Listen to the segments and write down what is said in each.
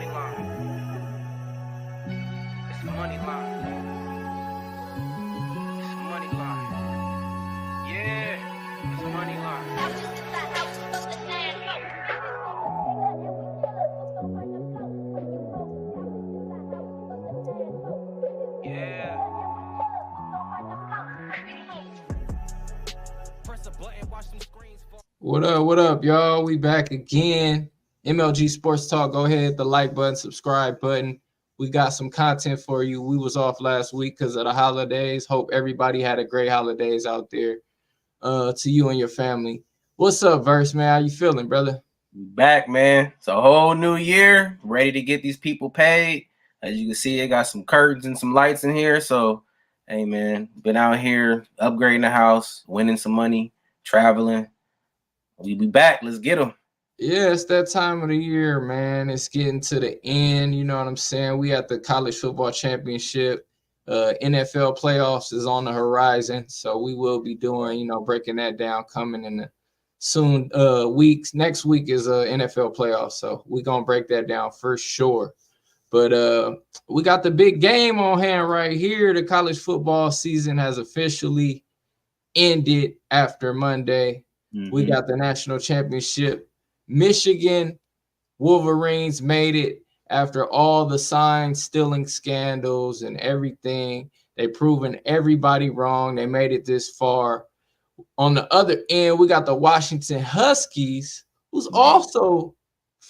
money line. It's the money line. It's the money line. Yeah, it's the money line. Yeah. Press a button, watch some screens fall. What up, y'all? We back again. MLG Sports Talk. Go ahead, hit the like button, subscribe button. We got some content for you. We was off last week because of the holidays. Hope everybody had a great holidays out there. To you and your family. What's up, Verse, man? How you feeling, brother? Back, man. It's a whole new year. Ready to get these people paid. As you can see, I got some curtains and some lights in here. So, hey, man, been out here upgrading the house, winning some money, traveling. We be back. Let's get them. Yeah, it's that time of the year, man. It's getting to the end. You know what I'm saying? We at the college football championship. NFL playoffs is on the horizon. So we will be doing, breaking that down coming in the soon weeks. Next week is NFL playoffs. So we're going to break that down for sure. But we got the big game on hand right here. The college football season has officially ended after Monday. Mm-hmm. We got the national championship. Michigan Wolverines made it after all the sign stealing scandals and everything. They proven everybody wrong. They made it this far. On the other end, we got the Washington Huskies, who's also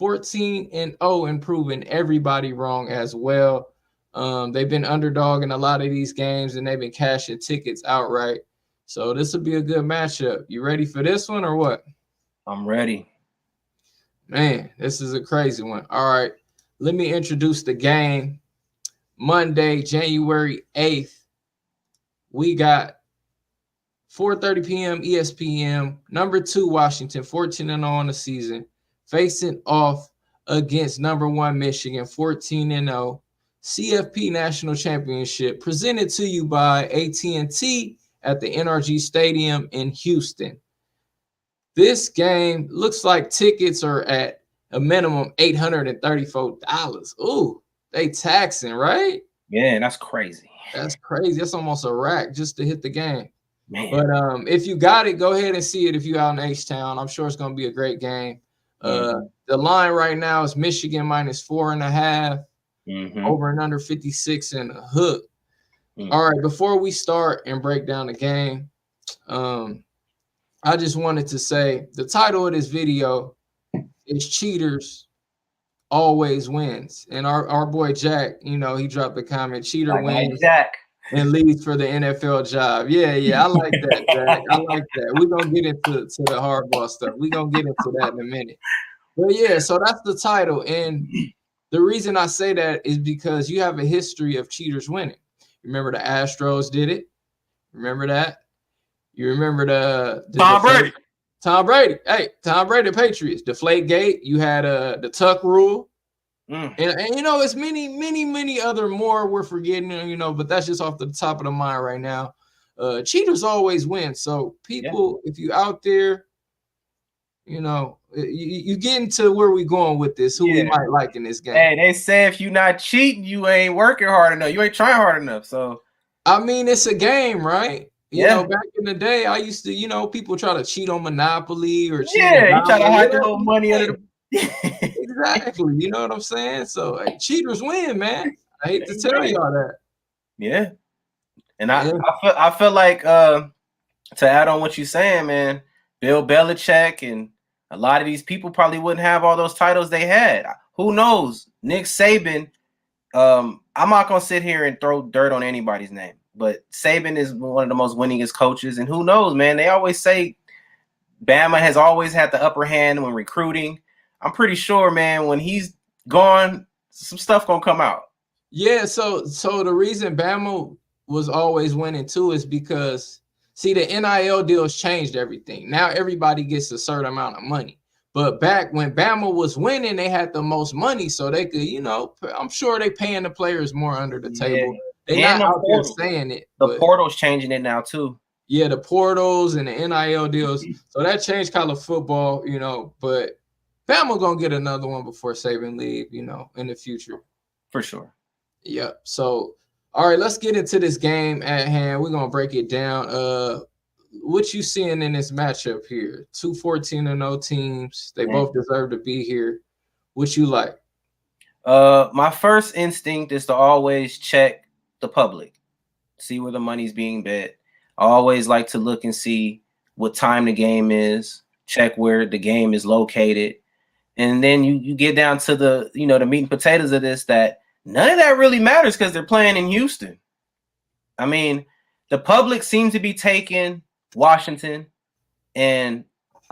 14-0 and proving everybody wrong as well. They've been underdog in a lot of these games, and they've been cashing tickets outright. So this will be a good matchup. You ready for this one or what? I'm ready. Man, this is a crazy one. All right, let me introduce the game. Monday, January 8th, we got 4:30 p.m. ESPN, number 2 Washington, 14-0 on the season, facing off against number 1 Michigan, 14-0. CFB National Championship presented to you by AT&T at the NRG Stadium in Houston. This game looks like tickets are at a minimum $834. Ooh, they taxing, right? Yeah, that's crazy. That's crazy. That's almost a rack just to hit the game. Man. But if you got it, go ahead and see it if you're out in H-Town. I'm sure it's going to be a great game. The line right now is Michigan minus 4.5, over and under 56 and a hook. All right, before we start and break down the game, I just wanted to say the title of this video is Cheaters Always Wins. And our boy Jack, he dropped the comment, cheater wins and leads for the NFL job. Yeah, I like that, Jack. I like that. We're going to get into the hardball stuff. We're going to get into that in a minute. But yeah, so that's the title. And the reason I say that is because you have a history of cheaters winning. Remember the Astros did it? Remember that? You remember the Tom Brady. Tom Brady. Hey, Tom Brady, Patriots. Deflategate. You had the Tuck rule. And it's many other more we're forgetting, but that's just off the top of the mind right now. Cheaters always win. So people, if you out there, you get into where we going with this, who we might like in this game. Hey, they say if you're not cheating, you ain't working hard enough. You ain't trying hard enough. So, I mean, it's a game, right? You know, back in the day, I used to, people try to cheat on Monopoly or cheat. You try to hide the little money under the. Exactly. You know what I'm saying? So, cheaters win, man. I hate to tell y'all that. Yeah. And I feel like to add on what you're saying, man, Bill Belichick and a lot of these people probably wouldn't have all those titles they had. Who knows? Nick Saban. I'm not gonna sit here and throw dirt on anybody's name, but Saban is one of the most winningest coaches, and who knows, man? They always say Bama has always had the upper hand when recruiting. I'm pretty sure, man, when he's gone, some stuff gonna come out. Yeah, so the reason Bama was always winning too is because, see, the NIL deals changed everything. Now everybody gets a certain amount of money. But back when Bama was winning, they had the most money, so they could, I'm sure they paying the players more under the table. They're not out there saying it. The portal's changing it now too. Yeah, the portals and the NIL deals. So that changed college football, but Bama gonna get another one before Saban leave, in the future. For sure. Yep. So, all right, let's get into this game at hand. We're gonna break it down. What you seeing in this matchup here? 2 14-0 teams. They both deserve to be here. What you like? My first instinct is to always check the public, see where the money's being bet. I always like to look and see what time the game is, check where the game is located. And then you get down to the, the meat and potatoes of this, that none of that really matters because they're playing in Houston. I mean, the public seems to be taking Washington. And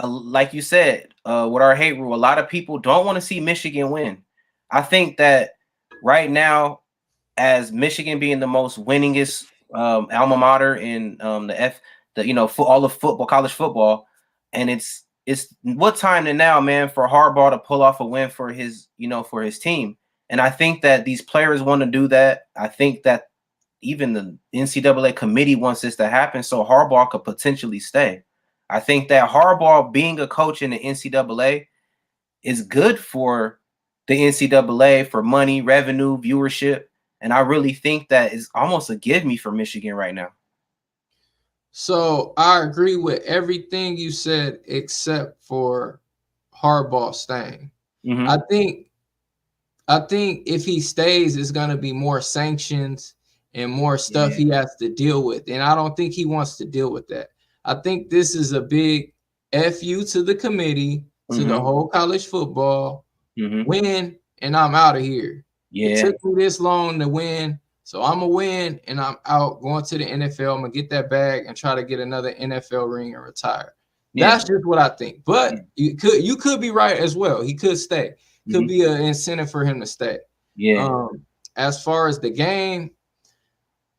like you said, with our hate rule, a lot of people don't want to see Michigan win. I think that right now, as Michigan being the most winningest alma mater in all of football, college football, and it's what time to now, man, for Harbaugh to pull off a win for his team. And I think that these players want to do that. I think that even the NCAA committee wants this to happen so Harbaugh could potentially stay. I think that Harbaugh being a coach in the NCAA is good for the NCAA, for money, revenue, viewership. And I really think that is almost a give me for Michigan right now. So I agree with everything you said except for Harbaugh staying. Mm-hmm. I think if he stays, it's going to be more sanctions and more stuff he has to deal with. And I don't think he wants to deal with that. I think this is a big FU to the committee, to the whole college football. Win, and I'm out of here. Yeah. It took me this long to win, so I'm going to win, and I'm out going to the NFL. I'm going to get that bag and try to get another NFL ring and retire. Yeah. That's just what I think. But you could be right as well. He could stay. Could be an incentive for him to stay. Yeah. As far as the game,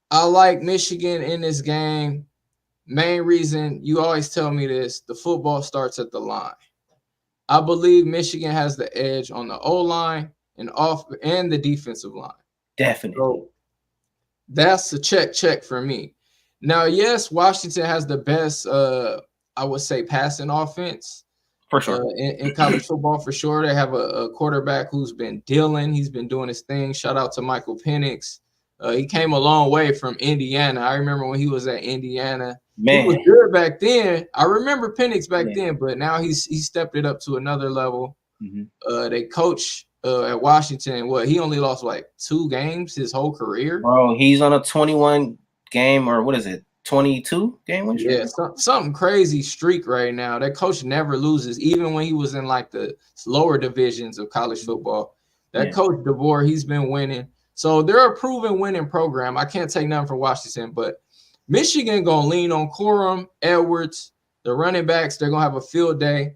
I like Michigan in this game. Main reason, you always tell me this, the football starts at the line. I believe Michigan has the edge on the O-line and the defensive line. Definitely. So that's a check for me. Now, yes, Washington has the best, I would say, passing offense. For sure. In college football, for sure. They have a quarterback who's been dealing. He's been doing his thing. Shout out to Michael Penix. He came a long way from Indiana. I remember when he was at Indiana. Man. He was good back then. I remember Penix back then, but now he stepped it up to another level. They coach at Washington. He only lost like 2 games his whole career. Bro, he's on a 21 game, or what is it, 22 game win streak? Yeah, something crazy streak right now. That coach never loses, even when he was in like the lower divisions of college football. That coach DeBoer, he's been winning. So they're a proven winning program. I can't take nothing for Washington, but Michigan gonna lean on Corum, Edwards, the running backs. They're gonna have a field day.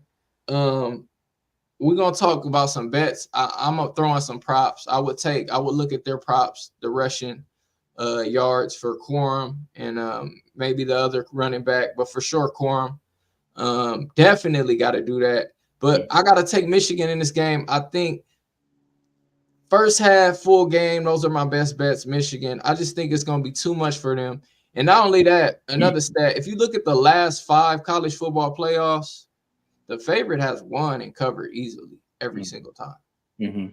We're gonna talk about some bets. I'm gonna throw in some props. I would look at their props, the rushing yards for Corum and maybe the other running back, but for sure Corum. Definitely got to do that. But I got to take Michigan in this game. I think first half, full game, those are my best bets, Michigan. I just think it's going to be too much for them. And not only that, another stat, if you look at the last 5 college football playoffs, the favorite has won and covered easily every single time.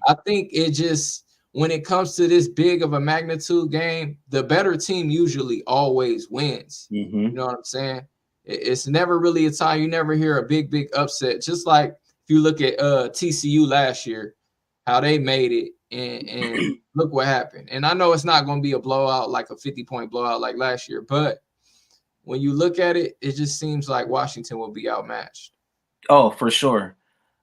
I think it just, when it comes to this big of a magnitude game, the better team usually always wins. You know what I'm saying? It's never really a time, you never hear a big upset. Just like if you look at TCU last year, how they made it, and look what happened. And I know it's not going to be a blowout, like a 50-point blowout like last year, but when you look at it, it just seems like Washington will be outmatched. Oh, for sure.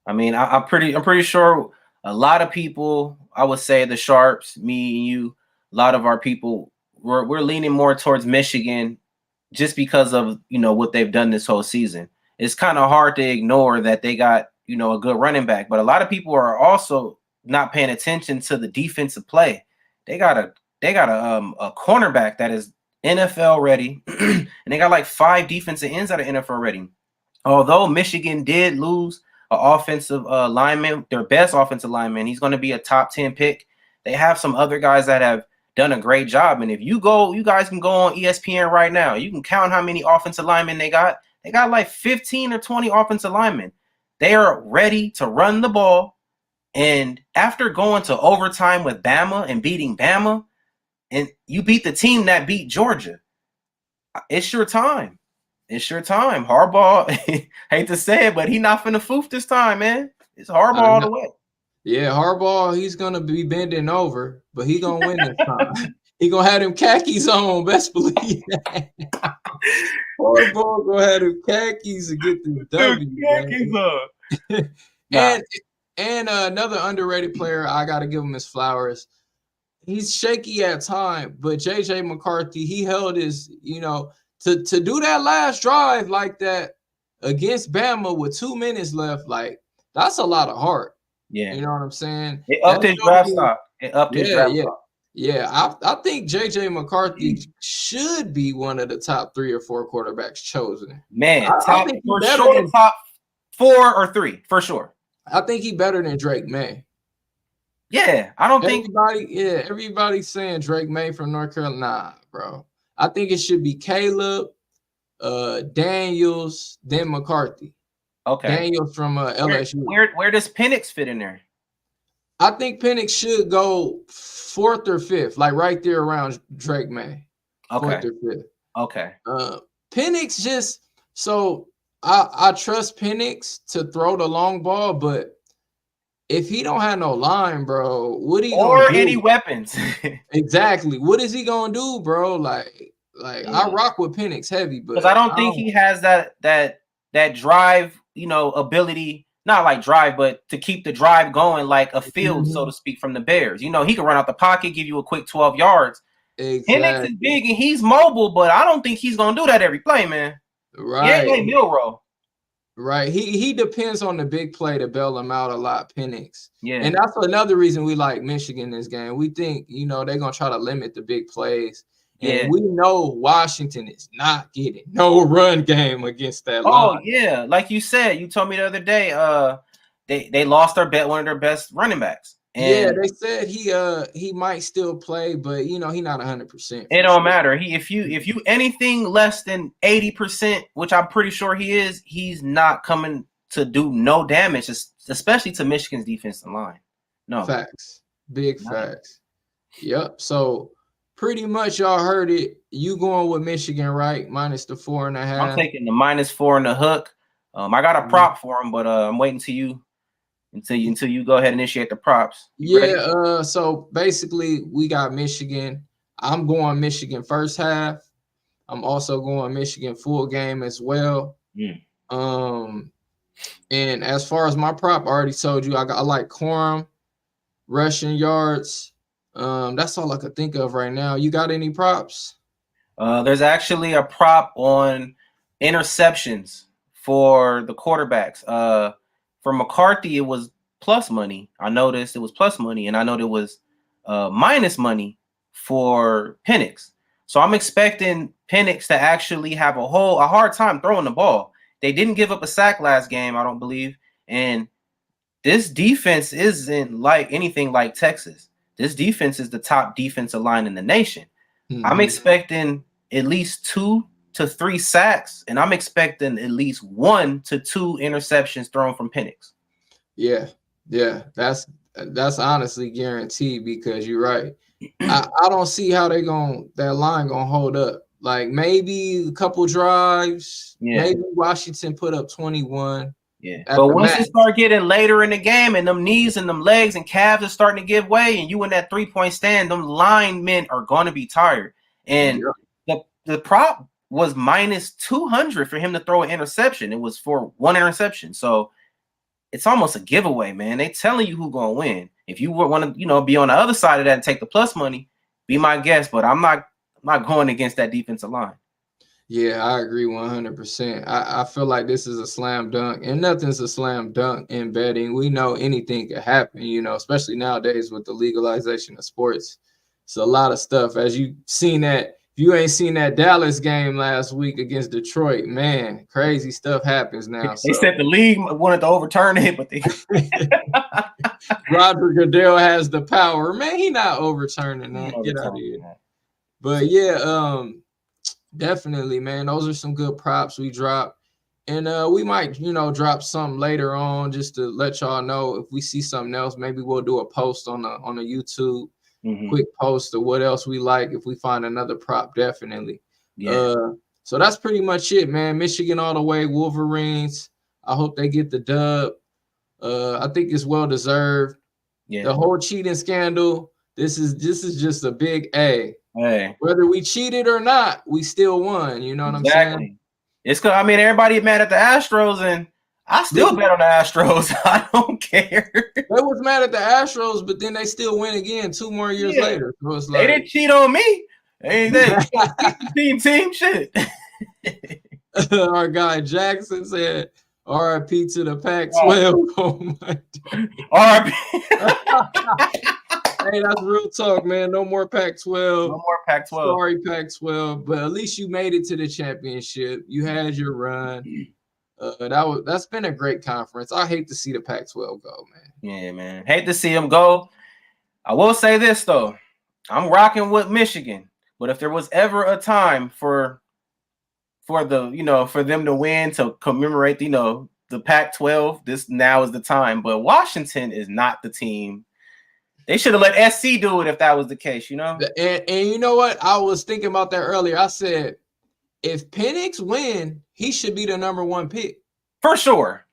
I mean, I'm pretty sure a lot of people, I would say the Sharps, me and you, a lot of our people, we're leaning more towards Michigan just because of, what they've done this whole season. It's kind of hard to ignore that they got, a good running back, but a lot of people are also not paying attention to the defensive play. They got a cornerback that is NFL ready, and they got like 5 defensive ends that are NFL ready. Although Michigan did lose an offensive lineman, their best offensive lineman, he's going to be a top 10 pick. They have some other guys that have done a great job. And if you guys can go on ESPN right now. You can count how many offensive linemen they got. They got like 15 or 20 offensive linemen. They are ready to run the ball. And after going to overtime with Bama and beating Bama, and you beat the team that beat Georgia, it's your time. It's your time. Harbaugh, hate to say it, but he not finna foof this time, man. It's Harbaugh all the way. Yeah, Harbaugh, he's gonna be bending over, but he gonna win this time. He gonna have them khakis on, best believe that. Harbaugh gonna have them khakis to get the W. Khakis on. And another underrated player, I gotta give him his flowers. He's shaky at time, but JJ McCarthy, he held his, to do that last drive like that against Bama with 2 minutes left, like that's a lot of heart. Yeah, you know what I'm saying. It upped his draft stock. Yeah. I think JJ McCarthy should be one of the top 3 or 4 quarterbacks chosen. Man, top 4 or 3 for sure. I think he's better than Drake May. Yeah, I don't think everybody's saying Drake May from North Carolina. Nah, bro. I think it should be Caleb, Daniels, then McCarthy. Okay. Daniels from LSU. Where does Penix fit in there? I think Penix should go 4th or 5th, like right there around Drake May. Okay. 4th or 5th. Okay. Penix just so I trust Penix to throw the long ball, but if he don't have no line, bro, what he or gonna do? Any weapons? Exactly. What is he gonna do, bro? Like I rock with Penix heavy, but because I don't think he has that drive, ability. Not like drive, but to keep the drive going like a field, so to speak, from the Bears. He can run out the pocket, give you a quick 12 yards. Exactly. Penix is big and he's mobile, but I don't think he's gonna do that every play, man. Right. Yeah, Milrow. Right. He depends on the big play to bail him out a lot, Penix. Yeah. And that's another reason we like Michigan this game. We think, they're gonna try to limit the big plays. And we know Washington is not getting no run game against that line. Oh, yeah. Like you said, you told me the other day, they lost one of their best running backs. And they said he might still play, but he not 100%. It don't matter. If you anything less than 80%, which I'm pretty sure he is, he's not coming to do no damage, especially to Michigan's defensive line. No. Facts. Big facts. Yep. So pretty much y'all heard it. You going with Michigan, right? Minus the 4.5. I'm taking the -4 and the hook. I got a prop for him, but I'm waiting until you go ahead and initiate the props. So basically we got Michigan. I'm going Michigan first half. I'm also going Michigan full game as well. And as far as my prop, I already told you I like Corum, rushing yards. That's all I could think of right now. You got any props? There's actually a prop on interceptions for the quarterbacks. For McCarthy, it was plus money. I noticed it was plus money, and I know there was minus money for Penix. So I'm expecting Penix to actually have a hard time throwing the ball. They didn't give up a sack last game, I don't believe. And this defense isn't like anything like Texas. This defense is the top defensive line in the nation. I'm expecting at least 2 to 3 sacks, and I'm expecting at least 1 to 2 interceptions thrown from Penix. Yeah, that's honestly guaranteed because you're right. I don't see how that line gonna hold up. Like maybe a couple drives, maybe Washington put up 21. Yeah, but once it start getting later in the game and them knees and them legs and calves are starting to give way and you in that 3-point stand, them linemen are going to be tired. And the prop was -200 for him to throw an interception. It was for 1 interception. So it's almost a giveaway, man. They telling you who's going to win. If you want to, be on the other side of that and take the plus money, be my guest. But I'm not going against that defensive line. Yeah, I agree 100%. I feel like this is a slam dunk, and nothing's a slam dunk in betting. We know anything could happen, especially nowadays with the legalization of sports. It's a lot of stuff. As you seen that, if you ain't seen that Dallas game last week against Detroit, man, crazy stuff happens now. They said the league wanted to overturn it, but Roger Goodell has the power. Man, he not overturning that. Get out of here. But yeah, definitely, man. Those are some good props we dropped. And we might, drop something later on just to let y'all know if we see something else. Maybe we'll do a post on the YouTube, quick post of what else we like. If we find another prop, definitely. Yeah. So that's pretty much it, man. Michigan all the way, Wolverines. I hope they get the dub. I think it's well deserved. Yeah. The whole cheating scandal. This is just a big A. Hey. Whether we cheated or not, we still won. You know what I'm saying? It's because everybody mad at the Astros, and I still bet on the Astros. I don't care. They was mad at the Astros, but then they still win again 2 more years later. So it's they didn't cheat on me. They team shit. Our guy Jackson said, "R.I.P. to the Pac-12." Oh my God. R.I.P. Hey, that's real talk, man. No more Pac-12. No more Pac-12. Sorry, Pac-12. But at least you made it to the championship. You had your run. That's been a great conference. I hate to see the Pac-12 go, man. Yeah, man. Hate to see them go. I will say this though. I'm rocking with Michigan. But if there was ever a time for them to win, to commemorate, the Pac-12, this now is the time. But Washington is not the team. They should have let SC do it if that was the case, And you know what? I was thinking about that earlier. I said, if Penix win, he should be the number 1 pick. For sure.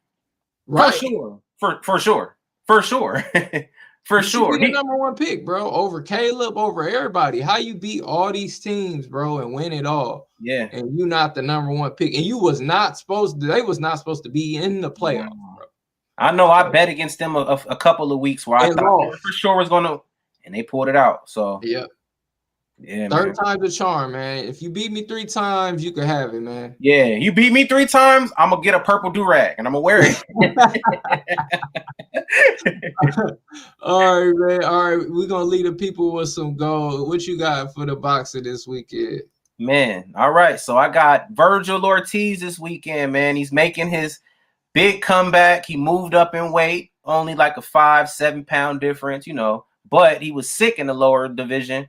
Right? For sure. For sure. For sure. For sure. He number 1 pick, bro. Over Caleb, over everybody. How you beat all these teams, bro, and win it all? Yeah. And you not the number 1 pick. And they was not supposed to be in the playoffs, bro. I know I bet against them a couple of weeks where I thought they for sure was going to, and they pulled it out. So, yeah, third time's a charm, man. If you beat me 3 times, you can have it, man. Yeah, you beat me 3 times, I'm going to get a purple do-rag, and I'm going to wear it. All right, man. All right, we're going to leave the people with some gold. What you got for the boxer this weekend? Man, all right. So I got Virgil Ortiz this weekend, man. He's making his big comeback. He moved up in weight, only like a 5-7 pound difference, but he was sick in the lower division.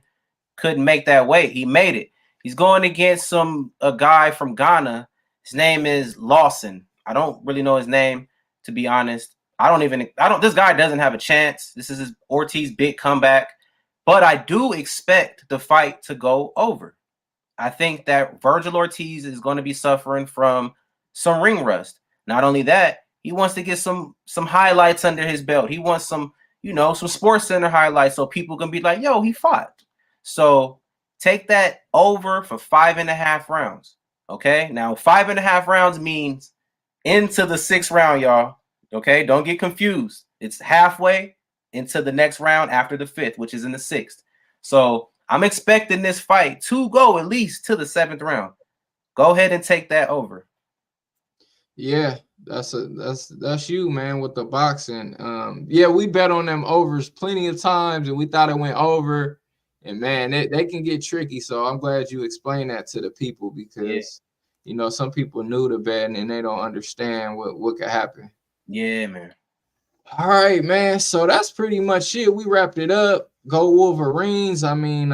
Couldn't make that weight. He made it. He's going against a guy from Ghana. His name is Lawson. I don't really know his name, to be honest. This guy doesn't have a chance. This is his Ortiz big comeback, but I do expect the fight to go over. I think that Virgil Ortiz is going to be suffering from some ring rust. Not only that, he wants to get some highlights under his belt. He wants some Sports Center highlights so people can be like, yo, he fought. So take that over for 5.5 rounds. Okay. Now 5.5 rounds means into the 6th round, y'all. Okay. Don't get confused. It's halfway into the next round after the 5th, which is in the 6th. So I'm expecting this fight to go at least to the 7th round. Go ahead and take that over. Yeah, that's you, man, with the boxing. Yeah, we bet on them overs plenty of times, and we thought it went over. And man, they can get tricky. So I'm glad you explained that to the people because some people new to betting and they don't understand what could happen. Yeah, man. All right, man. So that's pretty much it. We wrapped it up. Go Wolverines. I mean,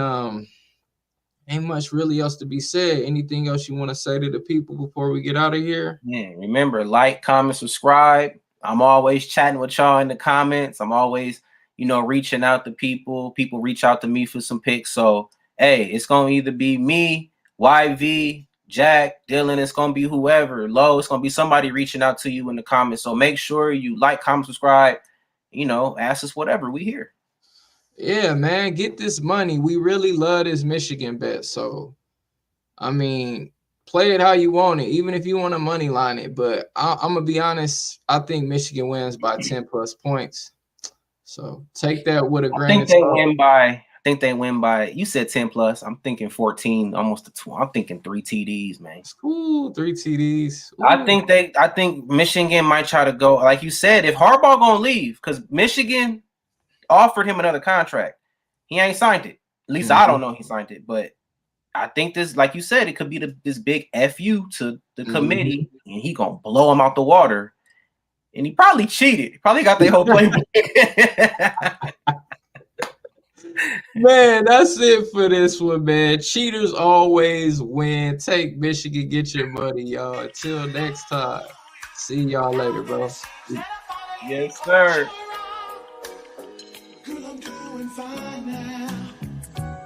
ain't much really else to be said. Anything else you want to say to the people before we get out of here? Yeah, remember, like, comment, subscribe. I'm always chatting with y'all in the comments. I'm always, reaching out to people. People reach out to me for some picks. So, hey, it's going to either be me, YV, Jack, Dylan. It's going to be whoever. Low, it's going to be somebody reaching out to you in the comments. So make sure you like, comment, subscribe. Ask us whatever. We here. Yeah, man, get this money. We really love this Michigan bet. So, I mean, play it how you want it, even if you want to money line it. But I'm going to be honest, I think Michigan wins by 10 plus points. So take that with a grain of salt. I think they win by, you said 10 plus. I'm thinking 14, almost to 12. I'm thinking 3 TDs, man. Ooh, 3 TDs. Ooh. I think Michigan might try to go, like you said, if Harbaugh going to leave, because Michigan offered him another contract. He ain't signed it. At least I don't know he signed it. But I think this, like you said, it could be this big FU to the committee, and he going to blow him out the water. And he probably cheated. He probably got their whole playbook. Man, that's it for this one, man. Cheaters always win. Take Michigan, get your money, y'all. Until next time. See y'all later, bro. Yes, sir. Girl, I'm doing fine now.